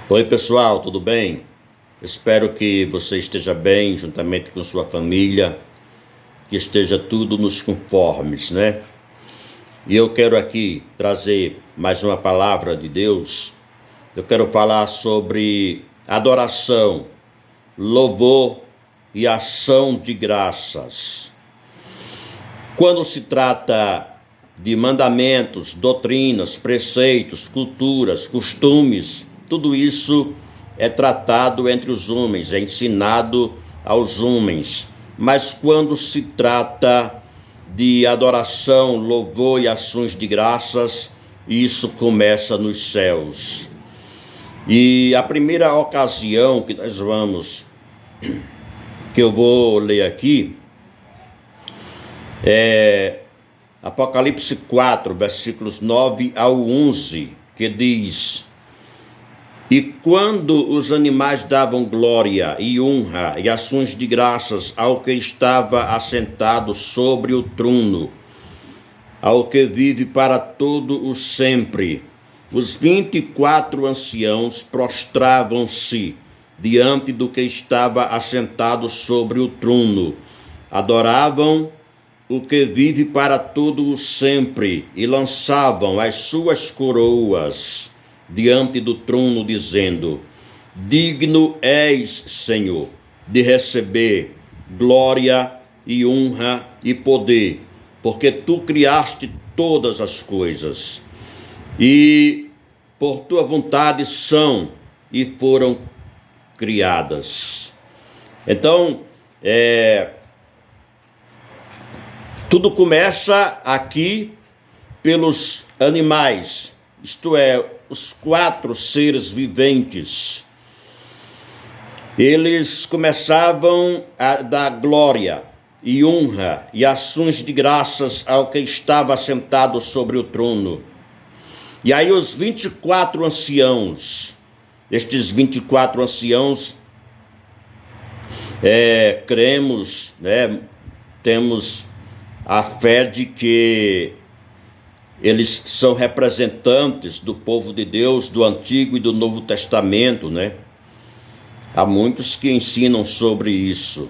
Oi, pessoal, tudo bem? Espero que você esteja bem, juntamente com sua família, que esteja tudo nos conformes, né? E eu quero aqui trazer mais uma palavra de Deus. Eu quero falar sobre adoração, louvor e ação de graças. Quando se trata de mandamentos, doutrinas, preceitos, culturas, costumes, tudo isso é tratado entre os homens, é ensinado aos homens. Mas quando se trata de adoração, louvor e ações de graças, isso começa nos céus. E a primeira ocasião que eu vou ler aqui, é Apocalipse 4, versículos 9 ao 11, que diz: E quando os animais davam glória e honra e ações de graças ao que estava assentado sobre o trono, ao que vive para todo o sempre, os 24 anciãos prostravam-se diante do que estava assentado sobre o trono, adoravam o que vive para todo o sempre, e lançavam as suas coroas diante do trono, dizendo: Digno és, Senhor, de receber glória e honra e poder, porque tu criaste todas as coisas, e por tua vontade são e foram criadas. Então, tudo começa aqui pelos animais, isto é, os 4 seres viventes. Eles começavam a dar glória e honra e ações de graças ao que estava sentado sobre o trono. E aí os 24 anciãos, estes 24 anciãos, cremos, né, temos a fé de que eles são representantes do povo de Deus, do Antigo e do Novo Testamento, né? Há muitos que ensinam sobre isso.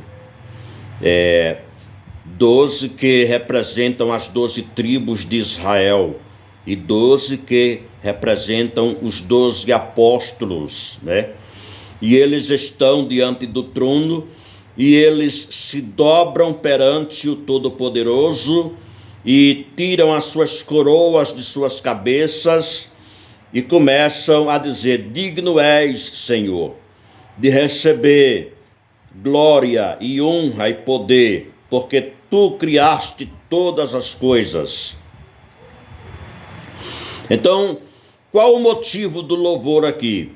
12 que representam as 12 tribos de Israel e 12 que representam os 12 apóstolos, né? E eles estão diante do trono e eles se dobram perante o Todo-Poderoso e tiram as suas coroas de suas cabeças e começam a dizer: Digno és, Senhor, de receber glória e honra e poder, porque tu criaste todas as coisas. Então, qual o motivo do louvor aqui?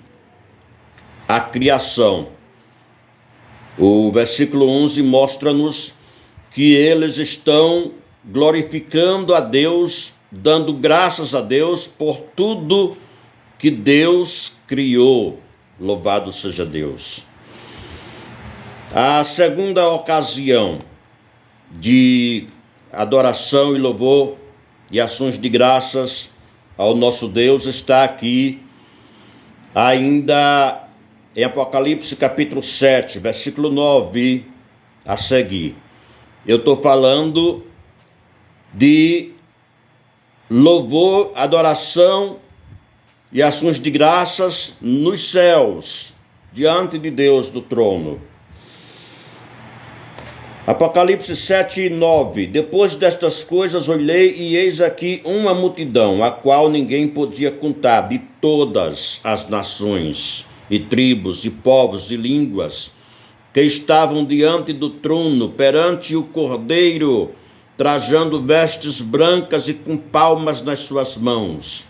A criação. O versículo 11 mostra-nos que eles estão glorificando a Deus, dando graças a Deus por tudo que Deus criou. Louvado seja Deus. A segunda ocasião de adoração e louvor e ações de graças ao nosso Deus está aqui ainda em Apocalipse capítulo 7, versículo 9 a seguir. Eu estou falando de louvor, adoração e ações de graças nos céus, diante de Deus do trono. Apocalipse 7, 9. Depois destas coisas olhei e eis aqui uma multidão, a qual ninguém podia contar, de todas as nações e tribos, e povos e línguas, que estavam diante do trono, perante o Cordeiro, trajando vestes brancas e com palmas nas suas mãos,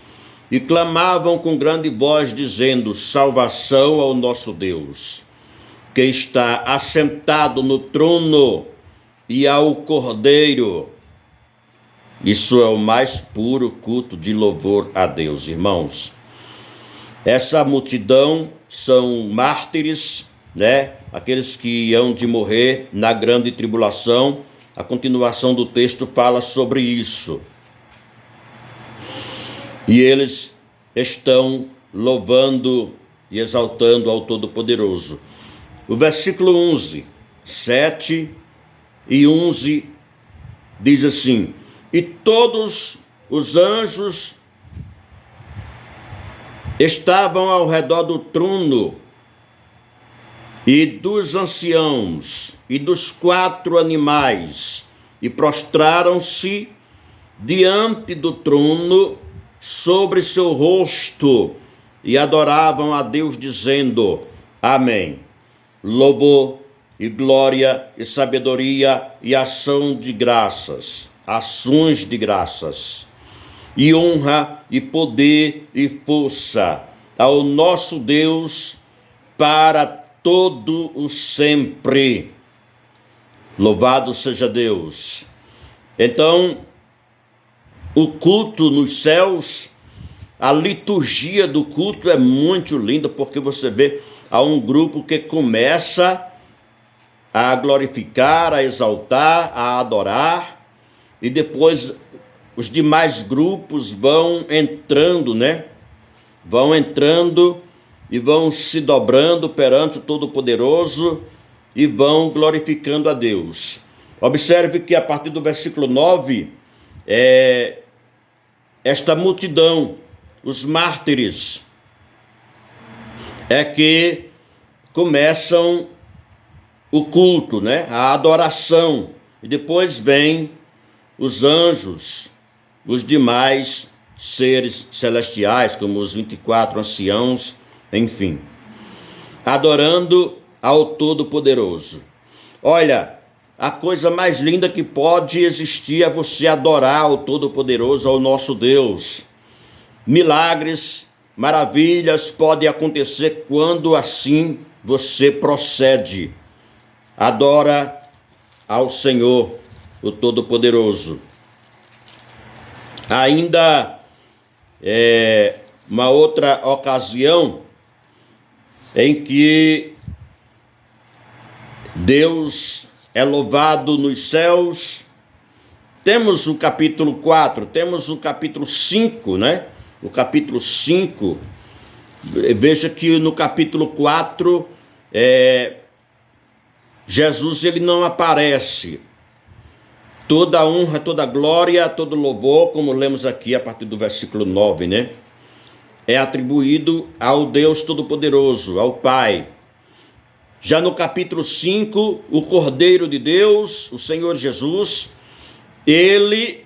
e clamavam com grande voz, dizendo: Salvação ao nosso Deus, que está assentado no trono, e ao Cordeiro. Isso é o mais puro culto de louvor a Deus, irmãos. Essa multidão são mártires, né? Aqueles que hão de morrer na grande tribulação. A continuação do texto fala sobre isso. E eles estão louvando e exaltando ao Todo-Poderoso. O versículo 11, 7 e 11 diz assim: e todos os anjos estavam ao redor do trono e dos anciãos e dos 4 animais, e prostraram-se diante do trono sobre seu rosto e adoravam a Deus, dizendo: Amém. Louvor e glória e sabedoria e ações de graças, e honra e poder e força ao nosso Deus para todo o sempre. Louvado seja Deus. Então, o culto nos céus, a liturgia do culto é muito linda, porque você vê, há um grupo que começa a glorificar, a exaltar, a adorar, e depois os demais grupos vão entrando, né? Vão entrando e vão se dobrando perante o Todo-Poderoso e vão glorificando a Deus. Observe que a partir do versículo 9, esta multidão, os mártires, é que começam o culto, né? A adoração. E depois vem os anjos, os demais seres celestiais, como os 24 anciãos, enfim, adorando ao Todo-Poderoso. Olha, a coisa mais linda que pode existir é você adorar ao Todo-Poderoso, ao nosso Deus. Milagres, maravilhas podem acontecer quando assim você procede. Adora ao Senhor, o Todo-Poderoso. Ainda uma outra ocasião em que Deus é louvado nos céus, temos o capítulo 4, temos o capítulo 5, né? O capítulo 5, veja que no capítulo 4, Jesus ele não aparece. Toda honra, toda glória, todo louvor, como lemos aqui a partir do versículo 9, né? É atribuído ao Deus Todo-Poderoso, ao Pai. Já no capítulo 5, o Cordeiro de Deus, o Senhor Jesus, ele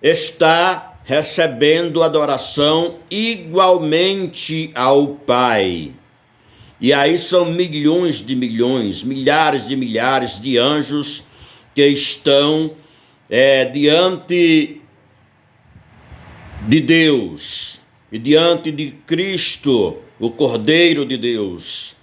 está recebendo adoração igualmente ao Pai. E aí são milhões de milhões, milhares de anjos que estão diante de Deus e diante de Cristo, o Cordeiro de Deus,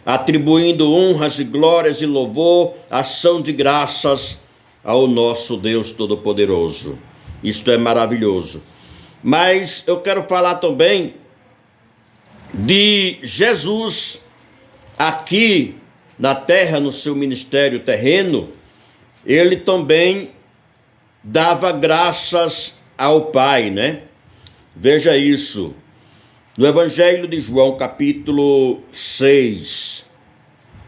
atribuindo honras e glórias e louvor, ação de graças ao nosso Deus Todo-Poderoso. Isto é maravilhoso. Mas eu quero falar também de Jesus aqui na terra, no seu ministério terreno. Ele também dava graças ao Pai, né? Veja isso. No Evangelho de João, capítulo 6,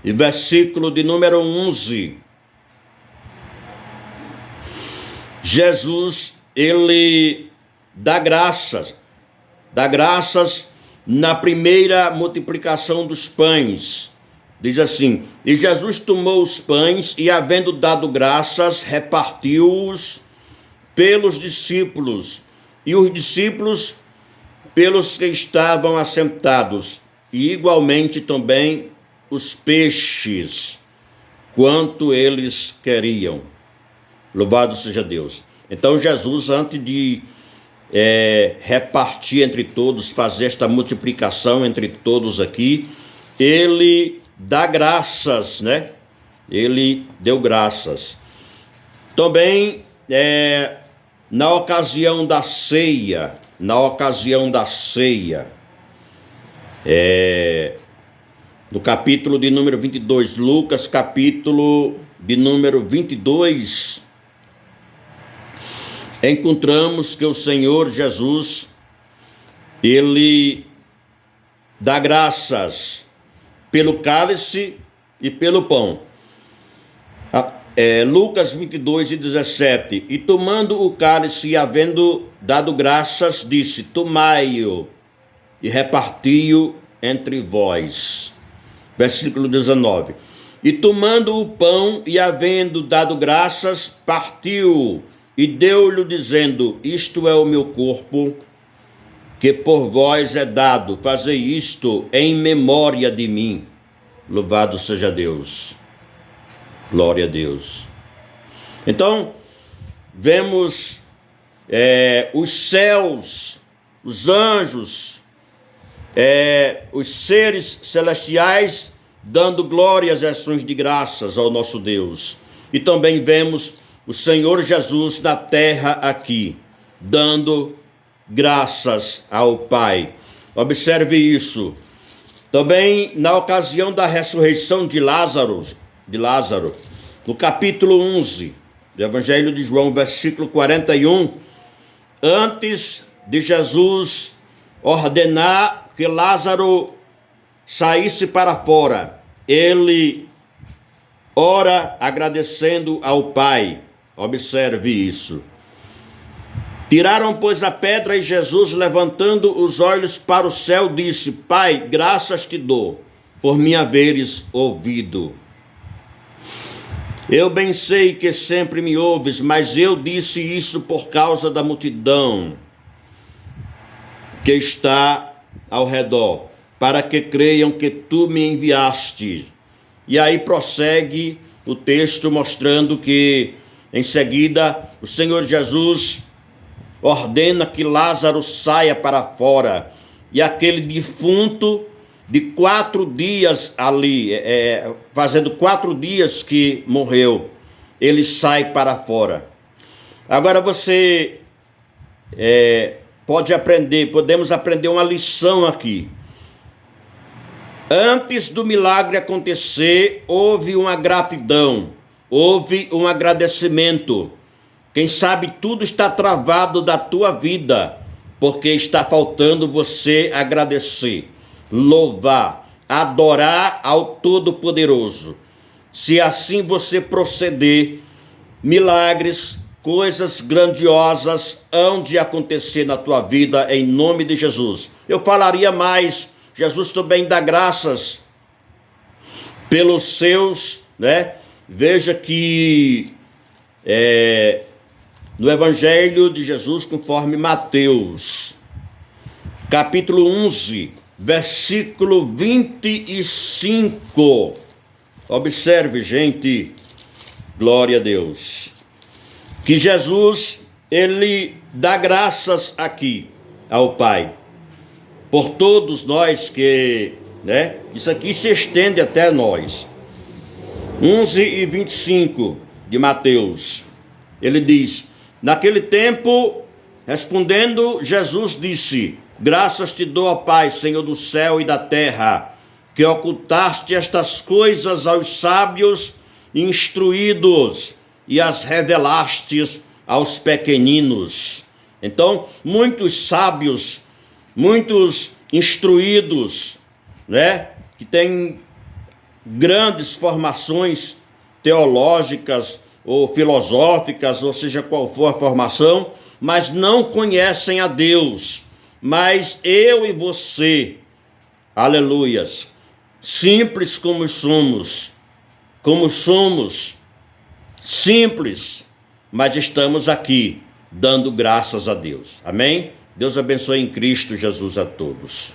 e versículo de número 11. Jesus, ele dá graças na primeira multiplicação dos pães. Diz assim: e Jesus tomou os pães e, havendo dado graças, repartiu-os pelos discípulos, e os discípulos pelos que estavam assentados, e igualmente também os peixes, quanto eles queriam. Louvado seja Deus. Então Jesus, antes de repartir entre todos, fazer esta multiplicação entre todos aqui, ele dá graças, né? Ele deu graças. Também na ocasião da ceia, no capítulo de número 22, Lucas, capítulo de número 22, encontramos que o Senhor Jesus, ele dá graças pelo cálice e pelo pão. Lucas 22:17. E tomando o cálice e havendo dado graças, disse: tomai-o e reparti-o entre vós. Versículo 19. E tomando o pão e havendo dado graças, partiu e deu-lhe, dizendo: isto é o meu corpo, que por vós é dado, fazei isto em memória de mim. Louvado seja Deus. Glória a Deus. Então, vemos os céus, os anjos, os seres celestiais dando glórias e ações de graças ao nosso Deus. E também vemos o Senhor Jesus na terra aqui, dando graças ao Pai. Observe isso. Também na ocasião da ressurreição de Lázaro, no capítulo 11 do Evangelho de João, versículo 41, antes de Jesus ordenar que Lázaro saísse para fora, ele ora agradecendo ao Pai. Observe isso. Tiraram, pois, a pedra, e Jesus, levantando os olhos para o céu, disse: Pai, graças te dou por me haveres ouvido. Eu bem sei que sempre me ouves, mas eu disse isso por causa da multidão que está ao redor, para que creiam que tu me enviaste. E aí prossegue o texto mostrando que, em seguida, o Senhor Jesus ordena que Lázaro saia para fora. E aquele defunto de 4 dias ali, fazendo 4 dias que morreu, ele sai para fora. Agora você podemos aprender uma lição aqui. Antes do milagre acontecer, houve uma gratidão, houve um agradecimento. Quem sabe tudo está travado da tua vida, porque está faltando você agradecer, louvar, adorar ao Todo-Poderoso. Se assim você proceder, milagres, coisas grandiosas hão de acontecer na tua vida, em nome de Jesus. Eu falaria mais. Jesus também dá graças pelos seus, Veja que no Evangelho de Jesus, conforme Mateus, capítulo 11, versículo 25. Observe, gente, glória a Deus, que Jesus, ele dá graças aqui ao Pai, por todos nós que, isso aqui se estende até nós. 11:25 de Mateus, ele diz: naquele tempo, respondendo, Jesus disse: graças te dou, ó Pai, Senhor do céu e da terra, que ocultaste estas coisas aos sábios e instruídos e as revelastes aos pequeninos. Então, muitos sábios, muitos instruídos, que têm grandes formações teológicas ou filosóficas, ou seja, qual for a formação, mas não conhecem a Deus. Mas eu e você, aleluias, simples como somos, simples, mas estamos aqui dando graças a Deus. Amém? Deus abençoe em Cristo Jesus a todos.